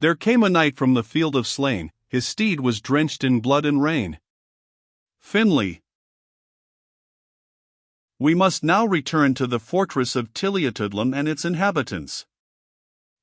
There came a knight from the field of slain, his steed was drenched in blood and rain. Finlay. We must now return to the fortress of Tilliatudlem and its inhabitants.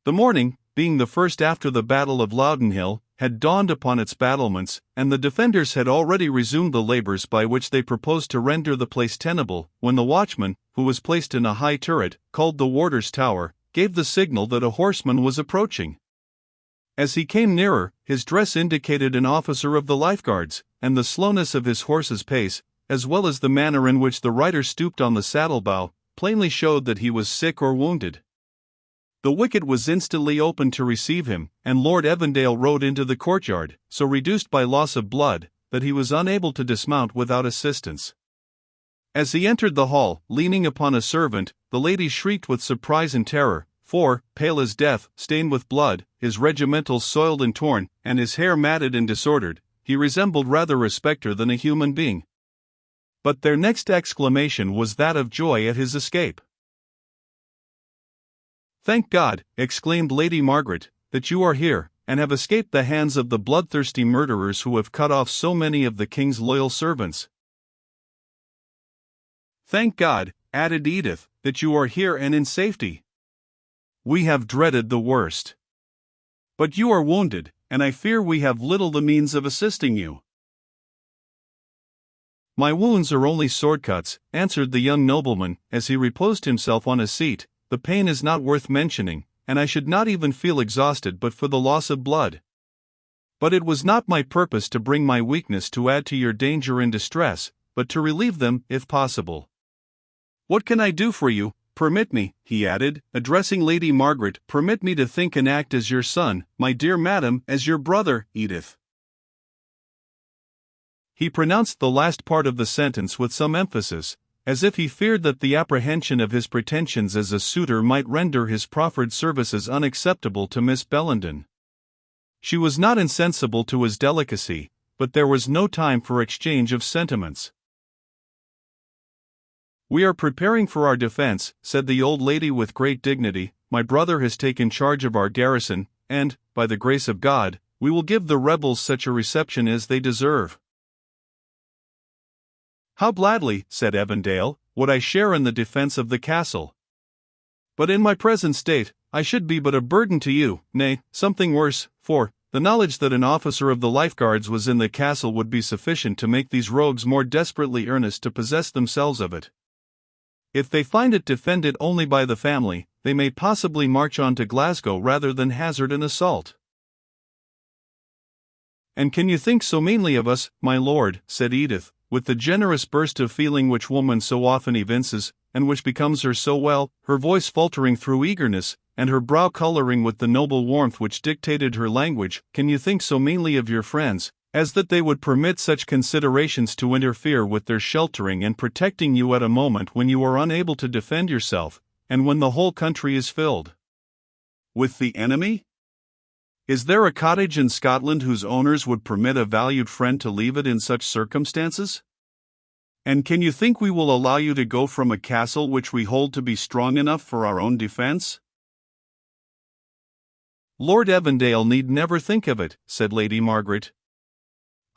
The morning, being the first after the Battle of Loudon Hill, had dawned upon its battlements, and the defenders had already resumed the labors by which they proposed to render the place tenable, when the watchman, who was placed in a high turret, called the Warder's Tower, gave the signal that a horseman was approaching. As he came nearer, his dress indicated an officer of the Lifeguards, and the slowness of his horse's pace, as well as the manner in which the rider stooped on the saddle-bow, plainly showed that he was sick or wounded. The wicket was instantly opened to receive him, and Lord Evandale rode into the courtyard, so reduced by loss of blood, that he was unable to dismount without assistance. As he entered the hall, leaning upon a servant, the lady shrieked with surprise and terror, for, pale as death, stained with blood, his regimentals soiled and torn, and his hair matted and disordered, he resembled rather a spectre than a human being. But their next exclamation was that of joy at his escape. "Thank God," exclaimed Lady Margaret, "that you are here, and have escaped the hands of the bloodthirsty murderers who have cut off so many of the king's loyal servants." "Thank God," added Edith, "that you are here and in safety. We have dreaded the worst. But you are wounded, and I fear we have little the means of assisting you." "My wounds are only sword cuts," answered the young nobleman, as he reposed himself on a seat. "The pain is not worth mentioning, and I should not even feel exhausted but for the loss of blood. But it was not my purpose to bring my weakness to add to your danger and distress, but to relieve them, if possible. What can I do for you? Permit me," he added, addressing Lady Margaret, "permit me to think and act as your son, my dear madam, as your brother, Edith." He pronounced the last part of the sentence with some emphasis, as if he feared that the apprehension of his pretensions as a suitor might render his proffered services unacceptable to Miss Bellenden. She was not insensible to his delicacy, but there was no time for exchange of sentiments. "We are preparing for our defense," said the old lady with great dignity. "My brother has taken charge of our garrison, and, by the grace of God, we will give the rebels such a reception as they deserve." "How gladly," said Evandale, "would I share in the defense of the castle. But in my present state, I should be but a burden to you, nay, something worse, for the knowledge that an officer of the Lifeguards was in the castle would be sufficient to make these rogues more desperately earnest to possess themselves of it. If they find it defended only by the family, they may possibly march on to Glasgow rather than hazard an assault." "And can you think so meanly of us, my lord?" said Edith, with the generous burst of feeling which woman so often evinces, and which becomes her so well, her voice faltering through eagerness, and her brow coloring with the noble warmth which dictated her language. "Can you think so meanly of your friends, as that they would permit such considerations to interfere with their sheltering and protecting you at a moment when you are unable to defend yourself, and when the whole country is filled with the enemy? Is there a cottage in Scotland whose owners would permit a valued friend to leave it in such circumstances? And can you think we will allow you to go from a castle which we hold to be strong enough for our own defense?" "Lord Evandale need never think of it," said Lady Margaret.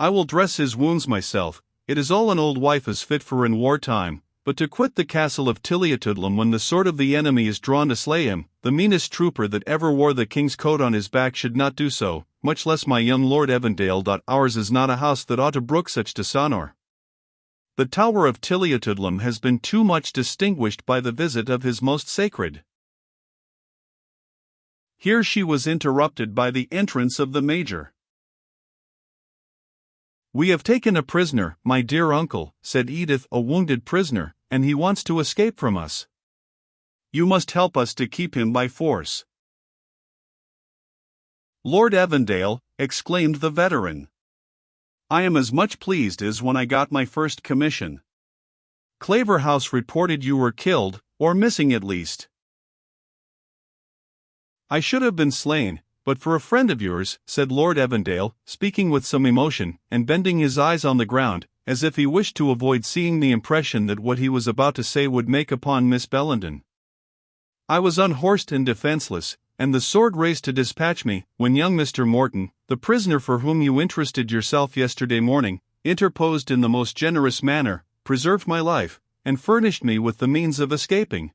"I will dress his wounds myself. It is all an old wife is fit for in wartime, but to quit the castle of Tilliatudlem when the sword of the enemy is drawn to slay him, the meanest trooper that ever wore the king's coat on his back should not do so, much less my young Lord Evandale. Ours is not a house that ought to brook such dishonour. The Tower of Tilliatudlem has been too much distinguished by the visit of his most sacred—" Here she was interrupted by the entrance of the Major. "We have taken a prisoner, my dear uncle," said Edith, "a wounded prisoner, and he wants to escape from us. You must help us to keep him by force." "Lord Evandale," exclaimed the veteran, "I am as much pleased as when I got my first commission. Claverhouse reported you were killed, or missing at least. I should have been slain, but for a friend of yours," said Lord Evandale, speaking with some emotion, and bending his eyes on the ground, as if he wished to avoid seeing the impression that what he was about to say would make upon Miss Bellenden. "I was unhorsed and defenseless, and the sword raised to dispatch me, when young Mr. Morton, the prisoner for whom you interested yourself yesterday morning, interposed in the most generous manner, preserved my life, and furnished me with the means of escaping."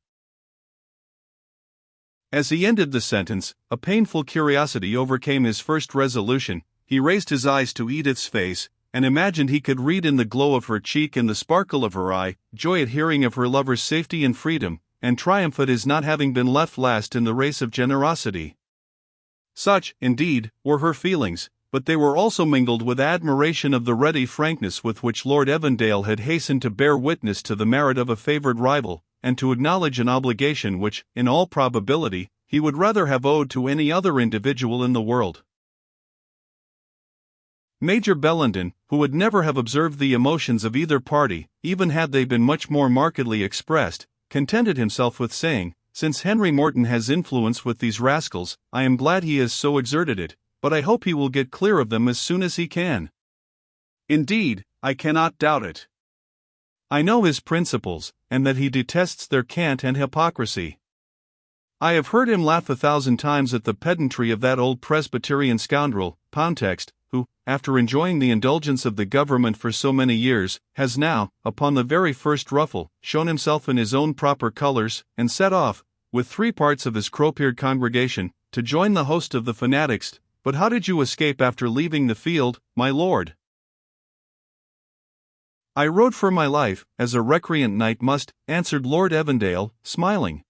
As he ended the sentence, a painful curiosity overcame his first resolution. He raised his eyes to Edith's face, and imagined he could read in the glow of her cheek and the sparkle of her eye, joy at hearing of her lover's safety and freedom, and triumph at his not having been left last in the race of generosity. Such, indeed, were her feelings, but they were also mingled with admiration of the ready frankness with which Lord Evandale had hastened to bear witness to the merit of a favoured rival, and to acknowledge an obligation which, in all probability, he would rather have owed to any other individual in the world. Major Bellenden, who would never have observed the emotions of either party, even had they been much more markedly expressed, contented himself with saying, "Since Henry Morton has influence with these rascals, I am glad he has so exerted it, but I hope he will get clear of them as soon as he can. Indeed, I cannot doubt it. I know his principles, and that he detests their cant and hypocrisy. I have heard him laugh 1,000 times at the pedantry of that old Presbyterian scoundrel, Poundtext, who, after enjoying the indulgence of the government for so many years, has now, upon the very first ruffle, shown himself in his own proper colours, and set off, with 3 parts of his crow-peered congregation, to join the host of the fanatics. But how did you escape after leaving the field, my lord?" "I rode for my life, as a recreant knight must," answered Lord Evandale, smiling.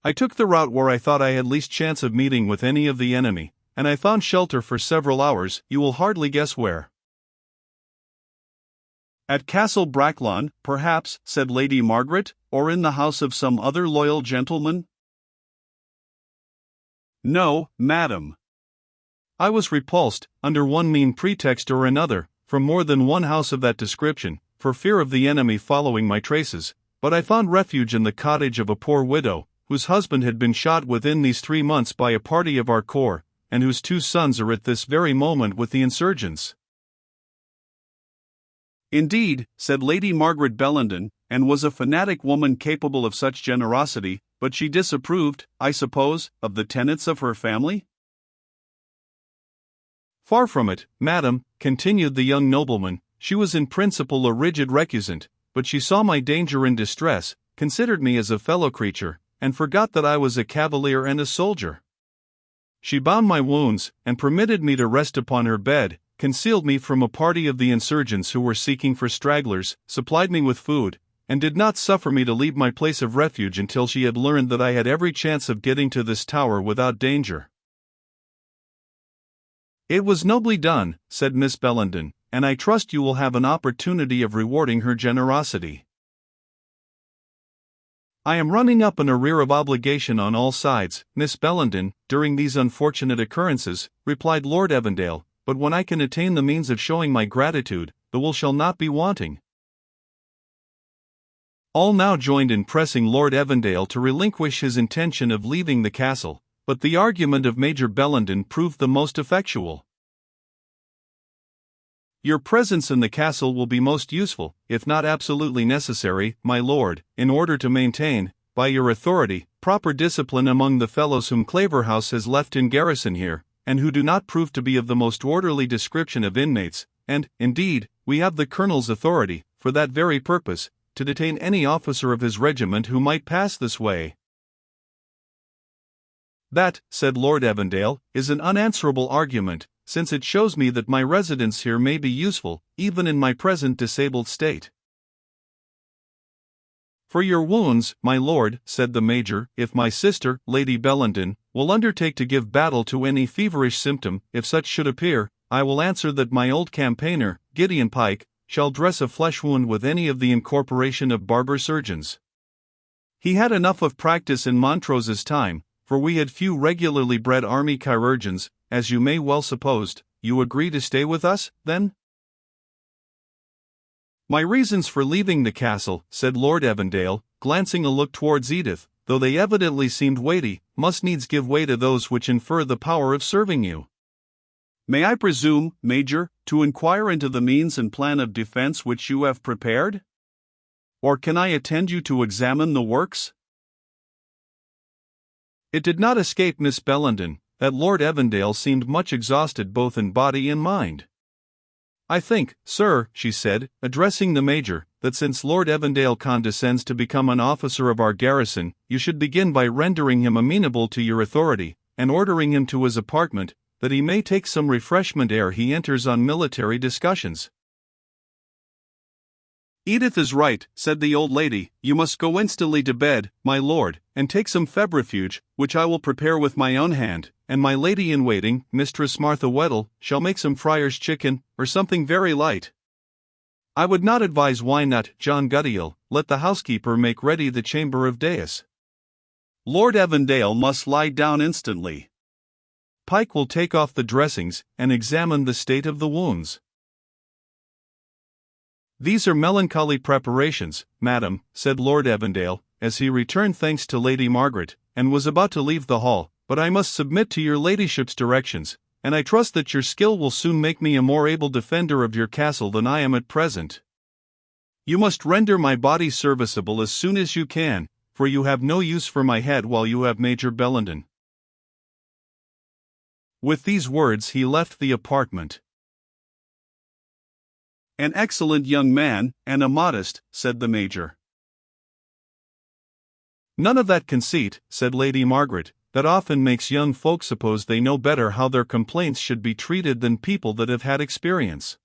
"I took the route where I thought I had least chance of meeting with any of the enemy, and I found shelter for several hours. You will hardly guess where." "At Castle Bracklawn, perhaps," said Lady Margaret, "or in the house of some other loyal gentleman?" "No, madam. I was repulsed, under one mean pretext or another, from more than one house of that description, for fear of the enemy following my traces, but I found refuge in the cottage of a poor widow, whose husband had been shot within these 3 months by a party of our corps, and whose 2 sons are at this very moment with the insurgents." "Indeed," said Lady Margaret Bellenden, "and was a fanatic woman capable of such generosity, but she disapproved, I suppose, of the tenets of her family?" "Far from it, madam," continued the young nobleman, "she was in principle a rigid recusant, but she saw my danger and distress, considered me as a fellow creature, and forgot that I was a cavalier and a soldier. She bound my wounds, and permitted me to rest upon her bed, concealed me from a party of the insurgents who were seeking for stragglers, supplied me with food, and did not suffer me to leave my place of refuge until she had learned that I had every chance of getting to this tower without danger." "It was nobly done," said Miss Bellenden, "and I trust you will have an opportunity of rewarding her generosity." "I am running up an arrear of obligation on all sides, Miss Bellenden, during these unfortunate occurrences," replied Lord Evandale, "but when I can attain the means of showing my gratitude, the will shall not be wanting." All now joined in pressing Lord Evandale to relinquish his intention of leaving the castle, but the argument of Major Bellenden proved the most effectual. "Your presence in the castle will be most useful, if not absolutely necessary, my lord, in order to maintain, by your authority, proper discipline among the fellows whom Claverhouse has left in garrison here, and who do not prove to be of the most orderly description of inmates, and, indeed, we have the colonel's authority, for that very purpose, to detain any officer of his regiment who might pass this way." "That," said Lord Evandale, "is an unanswerable argument, since it shows me that my residence here may be useful, even in my present disabled state." "For your wounds, my lord," said the Major, "if my sister, Lady Bellenden, will undertake to give battle to any feverish symptom, if such should appear, I will answer that my old campaigner, Gideon Pike, shall dress a flesh wound with any of the incorporation of barber surgeons. He had enough of practice in Montrose's time, for we had few regularly bred army chirurgeons, as you may well supposed. You agree to stay with us, then?" "My reasons for leaving the castle," said Lord Evandale, glancing a look towards Edith, "though they evidently seemed weighty, must needs give way to those which infer the power of serving you. May I presume, Major, to inquire into the means and plan of defense which you have prepared? Or can I attend you to examine the works?" It did not escape Miss Bellenden that Lord Evandale seemed much exhausted both in body and mind. "I think, sir," she said, addressing the Major, "that since Lord Evandale condescends to become an officer of our garrison, you should begin by rendering him amenable to your authority, and ordering him to his apartment, that he may take some refreshment ere he enters on military discussions." "Edith is right," said the old lady. "You must go instantly to bed, my lord, and take some febrifuge, which I will prepare with my own hand, and my lady-in-waiting, Mistress Martha Weddell, shall make some friar's chicken, or something very light. I would not advise wine nut, John Guttiel. Let the housekeeper make ready the chamber of dais. Lord Evandale must lie down instantly. Pike will take off the dressings, and examine the state of the wounds." "These are melancholy preparations, madam," said Lord Evandale, as he returned thanks to Lady Margaret, and was about to leave the hall, "but I must submit to your ladyship's directions, and I trust that your skill will soon make me a more able defender of your castle than I am at present. You must render my body serviceable as soon as you can, for you have no use for my head while you have Major Bellenden." With these words he left the apartment. "An excellent young man, and a modest," said the Major. "None of that conceit," said Lady Margaret, "that often makes young folk suppose they know better how their complaints should be treated than people that have had experience."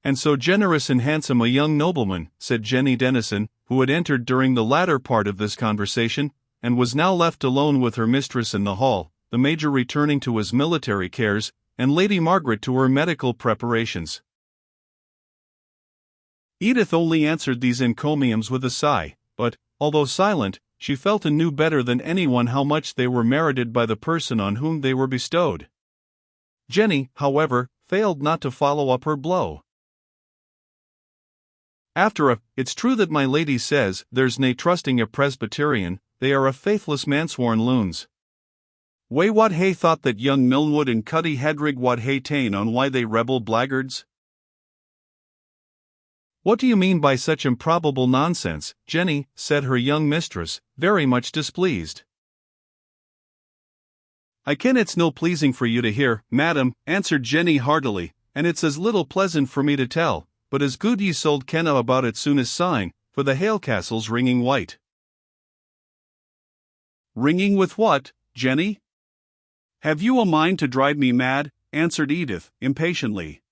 "And so generous and handsome a young nobleman," said Jenny Dennison, who had entered during the latter part of this conversation, and was now left alone with her mistress in the hall, the Major returning to his military cares, and Lady Margaret to her medical preparations. Edith only answered these encomiums with a sigh, but, although silent, she felt and knew better than anyone how much they were merited by the person on whom they were bestowed. Jenny, however, failed not to follow up her blow. "It's true that my lady says, there's nae trusting a Presbyterian, they are a faithless mansworn loons. Why what hae thought that young Milnwood and Cuddy Hedrig what hae ta'en on why they rebel blackguards?" "What do you mean by such improbable nonsense, Jenny?" said her young mistress, very much displeased. "I ken it's no pleasing for you to hear, madam," answered Jenny heartily, "and it's as little pleasant for me to tell, but as good ye sold kenna about it soon as sign, for the Halecastle's ringing white." "Ringing with what, Jenny? Have you a mind to drive me mad?" answered Edith, impatiently.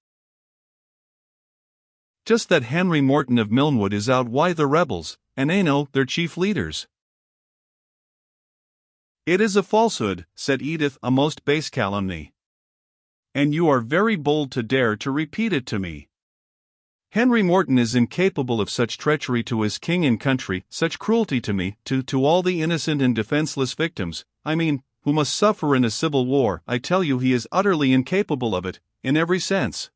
"Just that Henry Morton of Milnwood is out wi' the rebels, and Ano, their chief leaders." "It is a falsehood," said Edith, "a most base calumny. And you are very bold to dare to repeat it to me. Henry Morton is incapable of such treachery to his king and country, such cruelty to me, to all the innocent and defenseless victims, who must suffer in a civil war. I tell you he is utterly incapable of it, in every sense."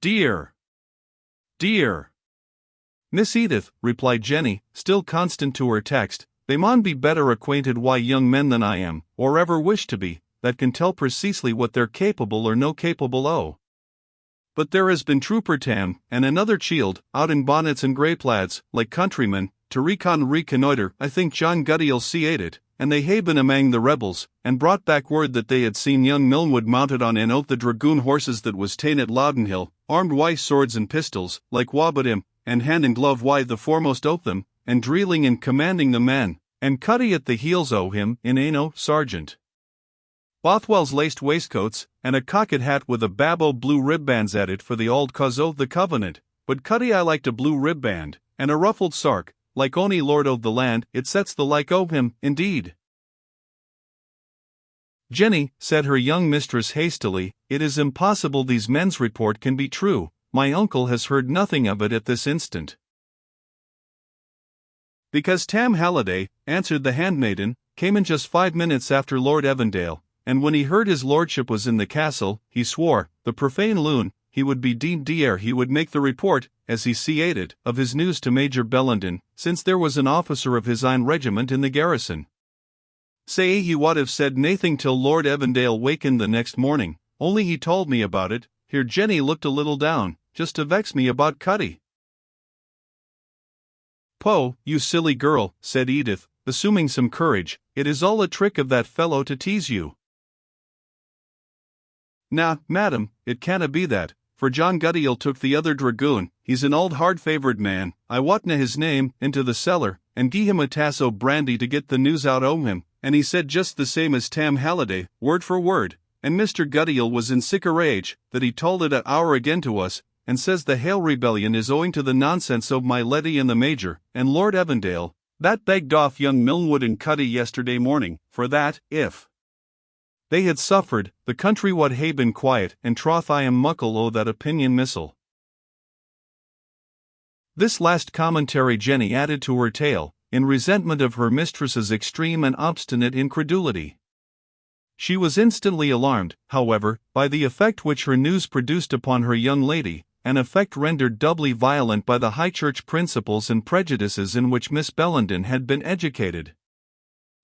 Dear Miss Edith," replied Jenny, still constant to her text, "they maun be better acquainted wi' young men than I am, or ever wish to be, that can tell precisely what they're capable or no capable o'. But there has been Trooper Tam, and another chield, out in bonnets and grey plaids, like countrymen, to reconnoitre. I think John Guttiel see'd it, and they hae been amang the rebels, and brought back word that they had seen young Milnwood mounted on an oath the dragoon horses that was ta'en at Loudon Hill, armed wi' swords and pistols, like wabot him, and hand and glove wi' the foremost o' them, and dreeling and commanding the men, and Cuddy at the heels o' him, in Ano, sergeant. Bothwell's laced waistcoats, and a cocked hat with a bab o' blue ribbands at it for the auld cause o' the Covenant, but Cuddy I liked a blue ribband, and a ruffled sark, like ony lord o' the land. It sets the like o' him, indeed." "Jenny," said her young mistress hastily, "it is impossible these men's report can be true. My uncle has heard nothing of it at this instant." "Because Tam Halliday," answered the handmaiden, "came in just 5 minutes after Lord Evandale, and when he heard his lordship was in the castle, he swore, the profane loon, he would be deemed ere he would make the report, as he see'd it, of his news to Major Bellenden, since there was an officer of his own regiment in the garrison. Say he would have said naething till Lord Evandale wakened the next morning, only he told me about it." Here Jenny looked a little down, just to vex me about Cuddy. "Poh, you silly girl," said Edith, assuming some courage, "it is all a trick of that fellow to tease you." "Nah, madam, it canna be that, for John Guttiel took the other dragoon, he's an old hard-favoured man, I wotna his name, into the cellar, and gie him a tass o' brandy to get the news out o' him, and he said just the same as Tam Halliday, word for word, and Mr. Guttiel was in sic a rage, that he told it a hour again to us, and says the Hale rebellion is owing to the nonsense o' my Letty and the Major, and Lord Evandale, that begged off young Milnwood and Cuddy yesterday morning, for that, if they had suffered, the country wad hae been quiet, and troth I am muckle o' that opinion missile." This last commentary Jenny added to her tale, in resentment of her mistress's extreme and obstinate incredulity. She was instantly alarmed, however, by the effect which her news produced upon her young lady, an effect rendered doubly violent by the high church principles and prejudices in which Miss Bellenden had been educated.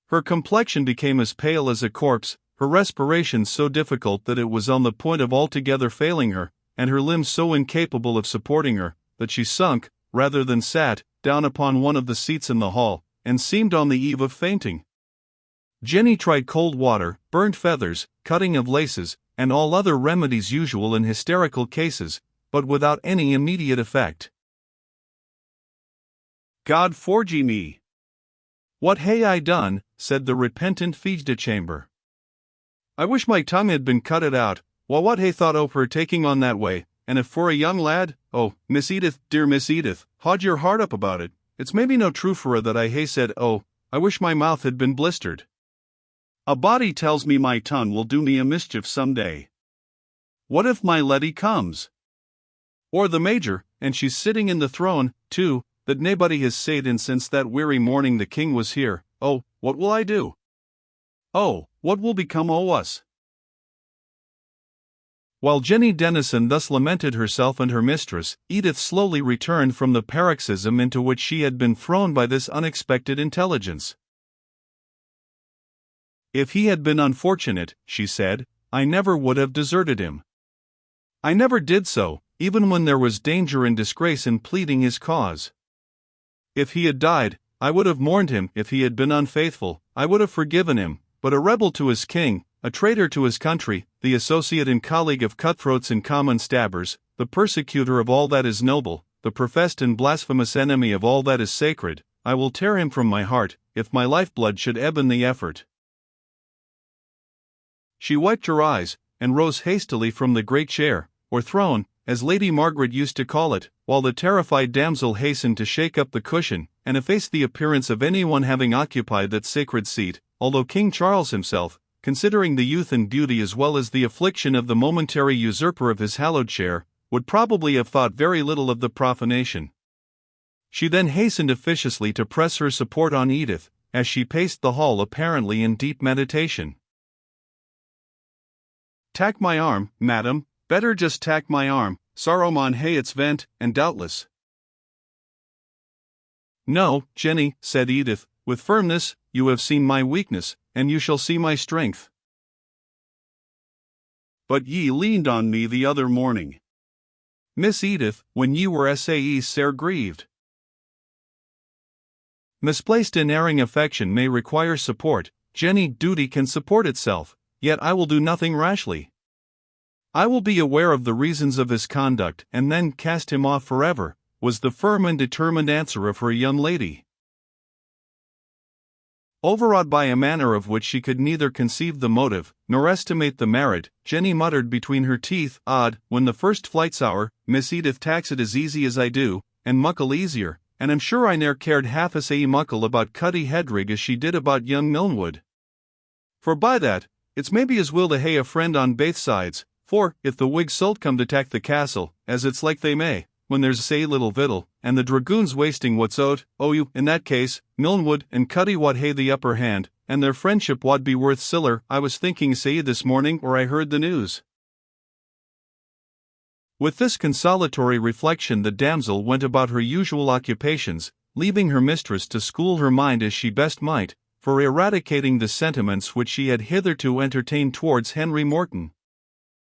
Her complexion became as pale as a corpse, her respiration so difficult that it was on the point of altogether failing her, and her limbs so incapable of supporting her, that she sunk, rather than sat, down upon one of the seats in the hall, and seemed on the eve of fainting. Jenny tried cold water, burnt feathers, cutting of laces, and all other remedies usual in hysterical cases, but without any immediate effect. "God forgie me! What hae I done?" said the repentant fille de chambre. "I wish my tongue had been cut it out. What hae thought o' her taking on that way, and if for a young lad, oh, Miss Edith, dear Miss Edith, haud your heart up about it, it's maybe no true for her that I hae said, oh, I wish my mouth had been blistered. A body tells me my tongue will do me a mischief some day. What if my Letty comes? Or the Major, and she's sitting in the throne, too, that naebody has said in since that weary morning the king was here, oh, what will I do? Oh, what will become o' us?" While Jenny Dennison thus lamented herself and her mistress, Edith slowly returned from the paroxysm into which she had been thrown by this unexpected intelligence. "If he had been unfortunate," she said, "I never would have deserted him. I never did so, even when there was danger and disgrace in pleading his cause. If he had died, I would have mourned him. If he had been unfaithful, I would have forgiven him, but a rebel to his king, a traitor to his country, the associate and colleague of cutthroats and common stabbers, the persecutor of all that is noble, the professed and blasphemous enemy of all that is sacred, I will tear him from my heart, if my lifeblood should ebb in the effort." She wiped her eyes, and rose hastily from the great chair, or throne, as Lady Margaret used to call it, while the terrified damsel hastened to shake up the cushion, and efface the appearance of anyone having occupied that sacred seat, although King Charles himself, considering the youth and beauty as well as the affliction of the momentary usurper of his hallowed chair, would probably have thought very little of the profanation. She then hastened officiously to press her support on Edith, as she paced the hall apparently in deep meditation. "Tak my arm, madam, better just tak my arm, sorrow maun hae its vent, and doubtless." "No, Jenny," said Edith, with firmness, "you have seen my weakness, and you shall see my strength." "But ye leaned on me the other morning, Miss Edith, when ye were sair grieved." Misplaced and erring affection may require support, Jenny. Duty can support itself, yet I will do nothing rashly. I will be aware of the reasons of his conduct and then cast him off forever, was the firm and determined answer of her young lady. Overawed by a manner of which she could neither conceive the motive, nor estimate the merit, Jenny muttered between her teeth, "Odd, when the first flight's hour, Miss Edith taks it as easy as I do, and muckle easier, and I'm sure I ne'er cared half as muckle about Cuddy Hedrig as she did about young Milnwood. For by that, it's maybe as will to hae a friend on baith sides, for, if the Whigs sult come to tak the castle, as it's like they may, when there's sae little victual, and the dragoons wasting what's owed, you, in that case, Milnwood and Cuddy wad hae the upper hand, and their friendship wad be worth siller. I was thinking sae this morning or I heard the news." With this consolatory reflection the damsel went about her usual occupations, leaving her mistress to school her mind as she best might, for eradicating the sentiments which she had hitherto entertained towards Henry Morton.